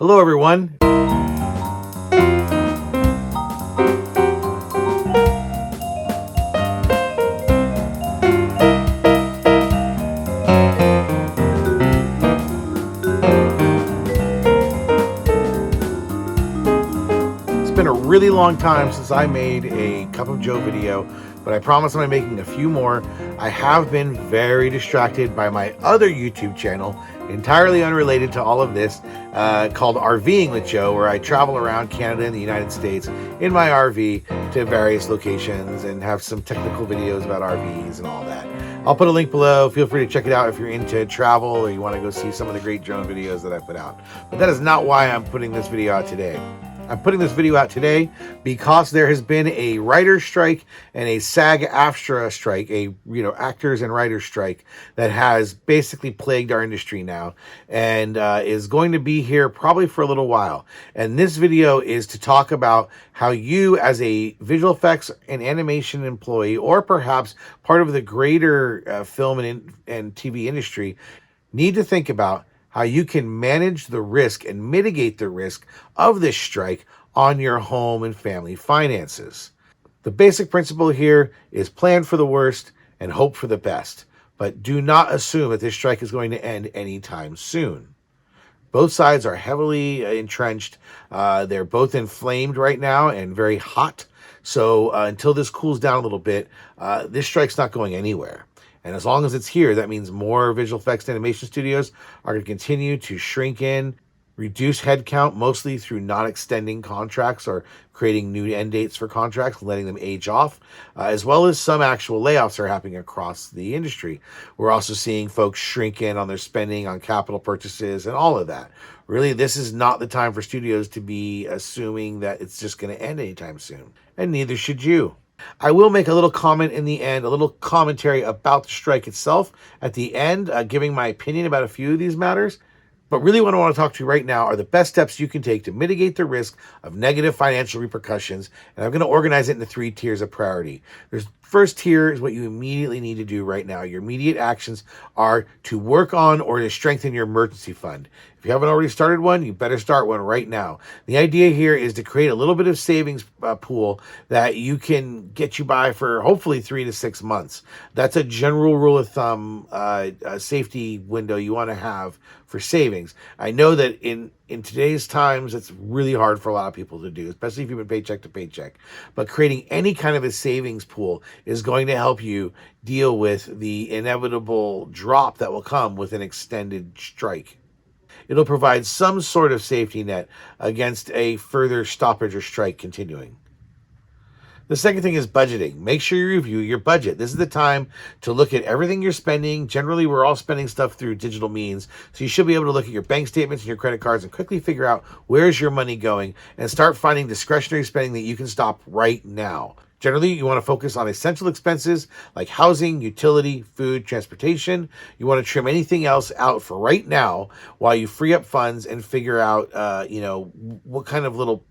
Hello, everyone. It's been a really long time since I made a Cup of Joe video, but I promise I'm making a few more. I have been very distracted by my other YouTube channel, entirely unrelated to all of this, called RVing with Joe, where I travel around Canada and the United States in my RV to various locations and have some technical videos about RVs and all that. I'll put a link below. Feel free to check it out if you're into travel or you want to go see some of the great drone videos that I put out. But that is not why I'm putting this video out today. I'm putting this video out today because there has been a writer's strike and a SAG-AFTRA strike, actors and writers strike that has basically plagued our industry now and is going to be here probably for a little while. And this video is to talk about how you, as a visual effects and animation employee, or perhaps part of the greater film and TV industry, need to think about how you can manage the risk and mitigate the risk of this strike on your home and family finances. The basic principle here is plan for the worst and hope for the best, but do not assume that this strike is going to end anytime soon. Both sides are heavily entrenched. They're both inflamed right now and very hot. So until this cools down a little bit, this strike's not going anywhere. And as long as it's here, that means more visual effects animation studios are going to continue to shrink in, reduce headcount, mostly through not extending contracts or creating new end dates for contracts and letting them age off, as well as some actual layoffs are happening across the industry. We're also seeing folks shrink in on their spending on capital purchases and all of that. Really, this is not the time for studios to be assuming that it's just going to end anytime soon, and neither should you. I will make a little comment in the end, a little commentary about the strike itself at the end, giving my opinion about a few of these matters. But really what I want to talk to you right now are the best steps you can take to mitigate the risk of negative financial repercussions. And I'm going to organize it into 3 tiers of priority. First tier is what you immediately need to do right now. Your immediate actions are to work on or to strengthen your emergency fund. If you haven't already started one, you better start one right now. The idea here is to create a little bit of savings pool that you can get you by for hopefully 3 to 6 months. That's a general rule of thumb, safety window you want to have for savings. I know that in today's times, it's really hard for a lot of people to do, especially if you've been paycheck to paycheck. But creating any kind of a savings pool is going to help you deal with the inevitable drop that will come with an extended strike. It'll provide some sort of safety net against a further stoppage or strike continuing. The second thing is budgeting. Make sure you review your budget. This is the time to look at everything you're spending. Generally, we're all spending stuff through digital means. So you should be able to look at your bank statements and your credit cards and quickly figure out where's your money going and start finding discretionary spending that you can stop right now. Generally, you want to focus on essential expenses like housing, utility, food, transportation. You want to trim anything else out for right now while you free up funds and figure out, what kind of little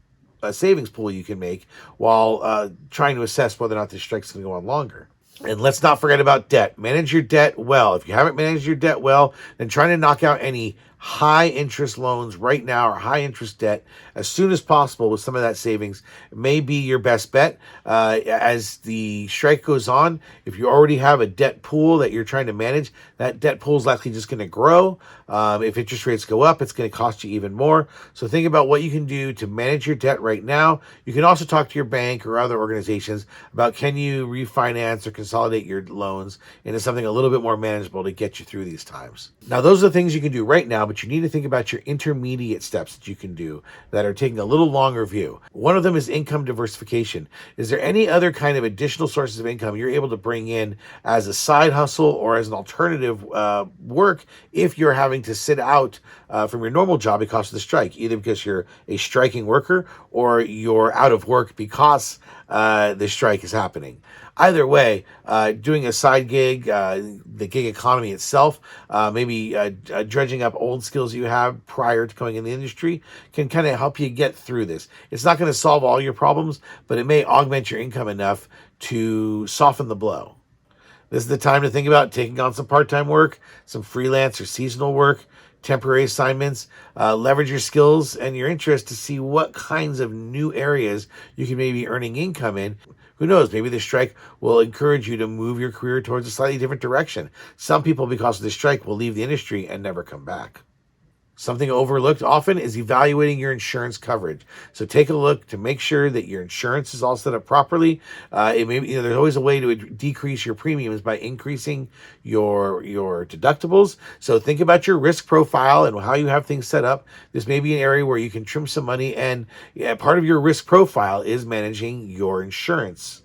savings pool you can make while trying to assess whether or not this strike's going to go on longer. And let's not forget about debt. Manage your debt well. If you haven't managed your debt well, then trying to knock out any high interest loans right now or high interest debt as soon as possible with some of that savings may be your best bet. As the strike goes on, if you already have a debt pool that you're trying to manage, that debt pool is likely just going to grow. If interest rates go up, it's going to cost you even more. So think about what you can do to manage your debt right now. You can also talk to your bank or other organizations about can you refinance or consolidate your loans into something a little bit more manageable to get you through these times. Now, those are the things you can do right now, but you need to think about your intermediate steps that you can do that are taking a little longer view. One of them is income diversification. Is there any other kind of additional sources of income you're able to bring in as a side hustle or as an alternative work if you're having to sit out from your normal job because of the strike, either because you're a striking worker or you're out of work because the strike is happening? Either way, doing a side gig, the gig economy itself, maybe dredging up old skills you have prior to coming in the industry can kind of help you get through this. It's not going to solve all your problems, but it may augment your income enough to soften the blow. This is the time to think about taking on some part-time work, some freelance or seasonal work temporary assignments. Leverage your skills and your interests to see what kinds of new areas you can maybe earning income in. Who knows? Maybe the strike will encourage you to move your career towards a slightly different direction. Some people, because of the strike, will leave the industry and never come back. Something overlooked often is evaluating your insurance coverage. So take a look to make sure that your insurance is all set up properly. It may, there's always a way to decrease your premiums by increasing your deductibles. So think about your risk profile and how you have things set up. This may be an area where you can trim some money, and part of your risk profile is managing your insurance.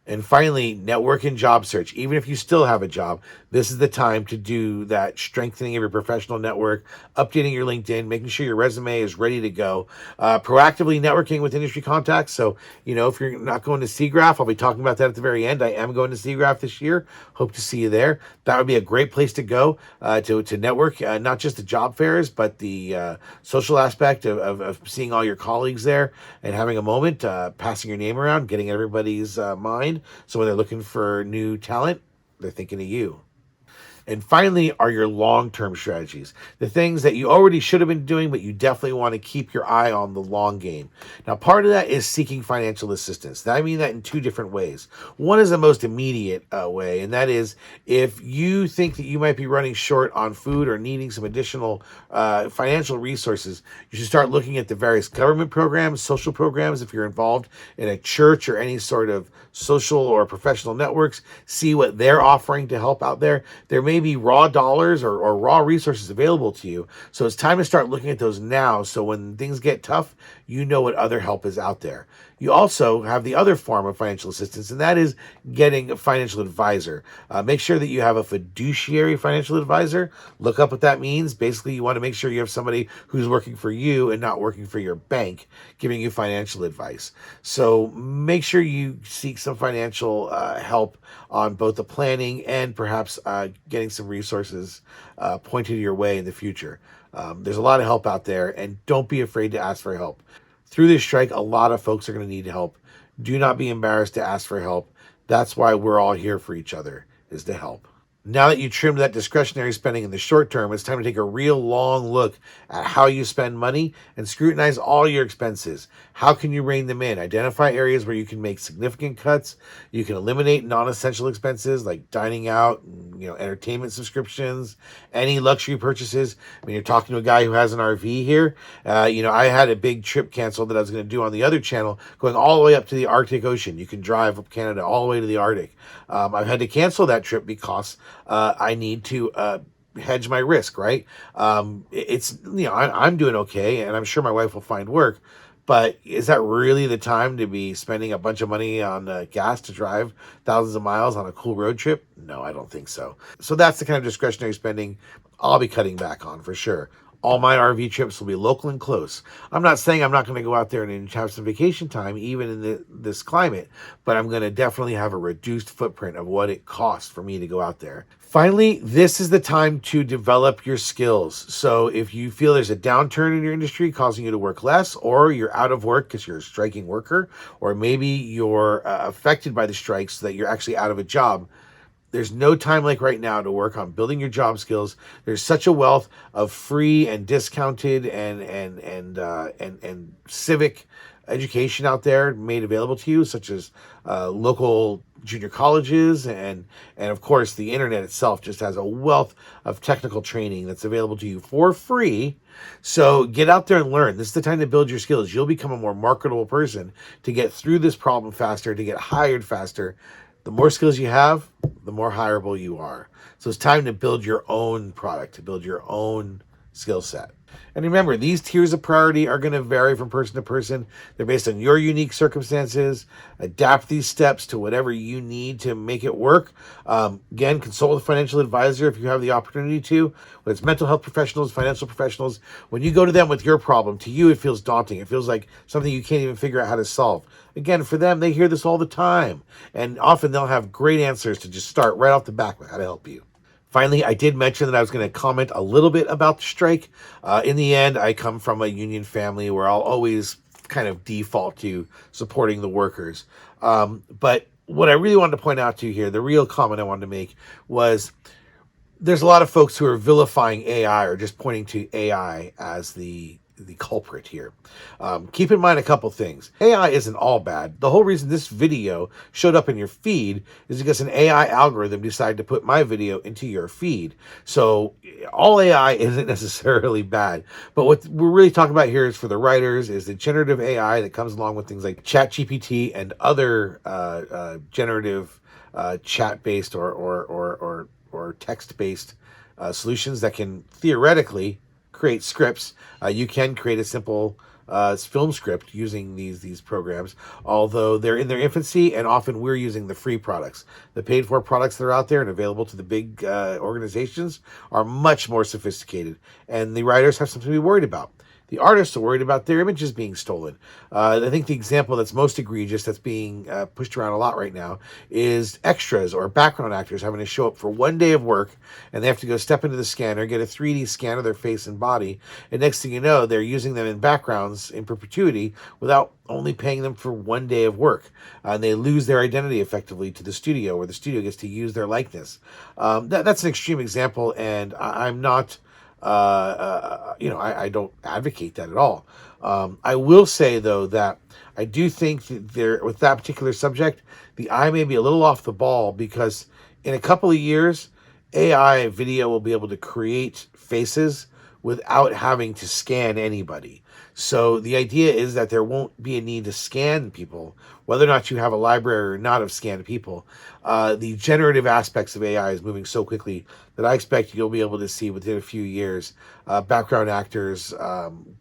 And finally, network and job search. Even if you still have a job, this is the time to do that strengthening of your professional network, updating your LinkedIn, making sure your resume is ready to go, proactively networking with industry contacts. So, if you're not going to SIGGRAPH, I'll be talking about that at the very end. I am going to SIGGRAPH this year. Hope to see you there. That would be a great place to go to network, not just the job fairs, but the social aspect of seeing all your colleagues there and having a moment, passing your name around, getting everybody's mind. So when they're looking for new talent, they're thinking of you. And finally, are your long-term strategies, the things that you already should have been doing, but you definitely want to keep your eye on the long game. Now, part of that is seeking financial assistance. Now, I mean that in two different ways. One is the most immediate way, and that is if you think that you might be running short on food or needing some additional financial resources, you should start looking at the various government programs, social programs, if you're involved in a church or any sort of social or professional networks, see what they're offering to help out there. There may be raw dollars or raw resources available to you. So it's time to start looking at those now. So when things get tough, you know what other help is out there. You also have the other form of financial assistance, and that is getting a financial advisor. Make sure that you have a fiduciary financial advisor. Look up what that means. Basically, you want to make sure you have somebody who's working for you and not working for your bank, giving you financial advice. So make sure you seek some financial help on both the planning and perhaps getting some resources pointed your way in the future. There's a lot of help out there, and don't be afraid to ask for help. Through this strike, a lot of folks are going to need help. Do not be embarrassed to ask for help. That's why we're all here for each other, is to help. Now that you trimmed that discretionary spending in the short term, it's time to take a real long look at how you spend money and scrutinize all your expenses. How can you rein them in? Identify areas where you can make significant cuts. You can eliminate non-essential expenses like dining out, entertainment subscriptions, any luxury purchases. I mean, you're talking to a guy who has an RV here. I had a big trip canceled that I was going to do on the other channel, going all the way up to the Arctic Ocean. You can drive up Canada all the way to the Arctic. I've had to cancel that trip because I need to hedge my risk, right? I'm doing okay, and I'm sure my wife will find work. But is that really the time to be spending a bunch of money on gas to drive thousands of miles on a cool road trip? No, I don't think so. So that's the kind of discretionary spending I'll be cutting back on for sure. All my RV trips will be local and close. I'm not saying I'm not going to go out there and have some vacation time, even in this climate, but I'm going to definitely have a reduced footprint of what it costs for me to go out there. Finally, this is the time to develop your skills. So if you feel there's a downturn in your industry causing you to work less, or you're out of work because you're a striking worker, or maybe you're affected by the strikes so that you're actually out of a job, there's no time like right now to work on building your job skills. There's such a wealth of free and discounted and civic education out there made available to you, such as local junior colleges, and of course the internet itself just has a wealth of technical training that's available to you for free. So get out there and learn. This is the time to build your skills. You'll become a more marketable person to get through this problem faster, to get hired faster. The more skills you have, the more hireable you are. So it's time to build your own product, to build your own skill set. And remember, these tiers of priority are going to vary from person to person. They're based on your unique circumstances. Adapt these steps to whatever you need to make it work. Again, consult with a financial advisor if you have the opportunity to. Whether it's mental health professionals, financial professionals, when you go to them with your problem, to you it feels daunting. It feels like something you can't even figure out how to solve. Again, for them, they hear this all the time. And often they'll have great answers to just start right off the bat with how to help you. Finally, I did mention that I was going to comment a little bit about the strike. In the end, I come from a union family where I'll always kind of default to supporting the workers. But what I really wanted to point out to you here, the real comment I wanted to make was there's a lot of folks who are vilifying AI or just pointing to AI as the culprit here. Keep in mind a couple things. AI isn't all bad. The whole reason this video showed up in your feed is because an AI algorithm decided to put my video into your feed. So all AI isn't necessarily bad. But what we're really talking about here is for the writers is the generative AI that comes along with things like ChatGPT and other generative chat-based or text-based solutions that can theoretically create scripts. You can create a simple film script using these programs, although they're in their infancy, and often we're using the free products. The paid for products that are out there and available to the big organizations are much more sophisticated, and the writers have something to be worried about. The artists are worried about their images being stolen. I think the example that's most egregious, that's being pushed around a lot right now, is extras or background actors having to show up for one day of work, and they have to go step into the scanner, get a 3D scan of their face and body, and next thing you know, they're using them in backgrounds in perpetuity without only paying them for one day of work. And they lose their identity effectively to the studio, where the studio gets to use their likeness. That's an extreme example, and I'm not... I don't advocate that at all. I will say, though, that I do think that with that particular subject, the eye may be a little off the ball, because in a couple of years, AI video will be able to create faces without having to scan anybody. So the idea is that there won't be a need to scan people, whether or not you have a library or not of scanned people. The generative aspects of AI is moving so quickly that I expect you'll be able to see within a few years background actors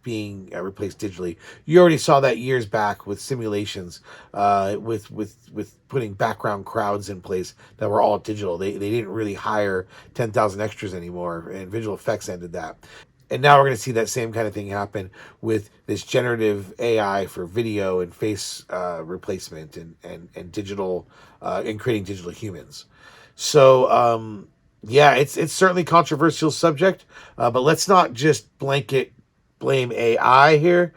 being replaced digitally. You already saw that years back with simulations, with putting background crowds in place that were all digital. They didn't really hire 10,000 extras anymore, and visual effects ended that. And now we're going to see that same kind of thing happen with this generative AI for video and face replacement and digital and creating digital humans. So yeah, it's certainly a controversial subject, but let's not just blanket blame AI here.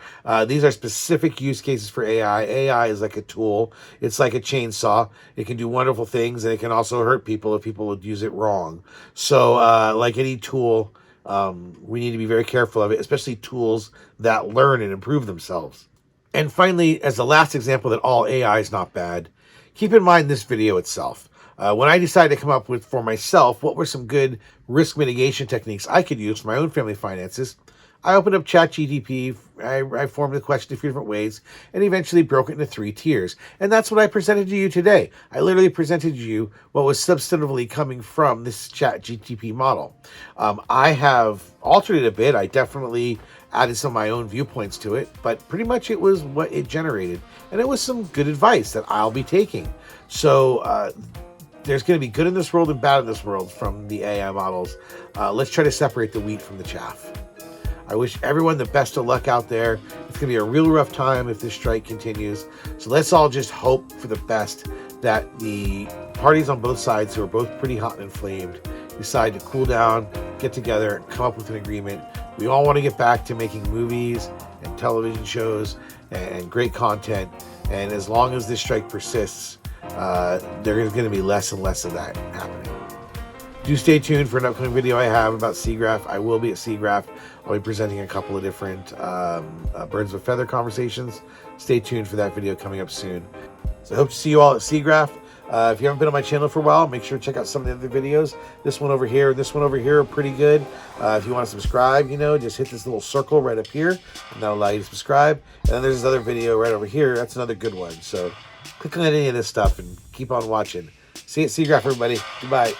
These are specific use cases for AI. AI is like a tool. It's like a chainsaw. It can do wonderful things, and it can also hurt people if people would use it wrong. So like any tool, we need to be very careful of it, especially tools that learn and improve themselves. And finally, as the last example that all AI is not bad, keep in mind this video itself. When I decided to come up with for myself what were some good risk mitigation techniques I could use for my own family finances, I opened up ChatGPT, I formed the question a few different ways, and eventually broke it into 3 tiers. And that's what I presented to you today. I literally presented to you what was substantively coming from this ChatGPT model. I have altered it a bit. I definitely added some of my own viewpoints to it, but pretty much it was what it generated. And it was some good advice that I'll be taking. So there's going to be good in this world and bad in this world from the AI models. Let's try to separate the wheat from the chaff. I wish everyone the best of luck out there. It's going to be a real rough time if this strike continues. So let's all just hope for the best, that the parties on both sides, who are both pretty hot and inflamed, decide to cool down, get together, and come up with an agreement. We all want to get back to making movies and television shows and great content. And as long as this strike persists, there is going to be less and less of that happening. Do stay tuned for an upcoming video I have about SIGGRAPH. I will be at SIGGRAPH. I'll be presenting a couple of different birds of a feather conversations. Stay tuned for that video coming up soon. So I hope to see you all at SIGGRAPH. If you haven't been on my channel for a while, make sure to check out some of the other videos. This one over here, this one over here are pretty good. If you want to subscribe, just hit this little circle right up here, and that'll allow you to subscribe. And then there's this other video right over here. That's another good one. So click on any of this stuff and keep on watching. See you at SIGGRAPH, everybody. Goodbye.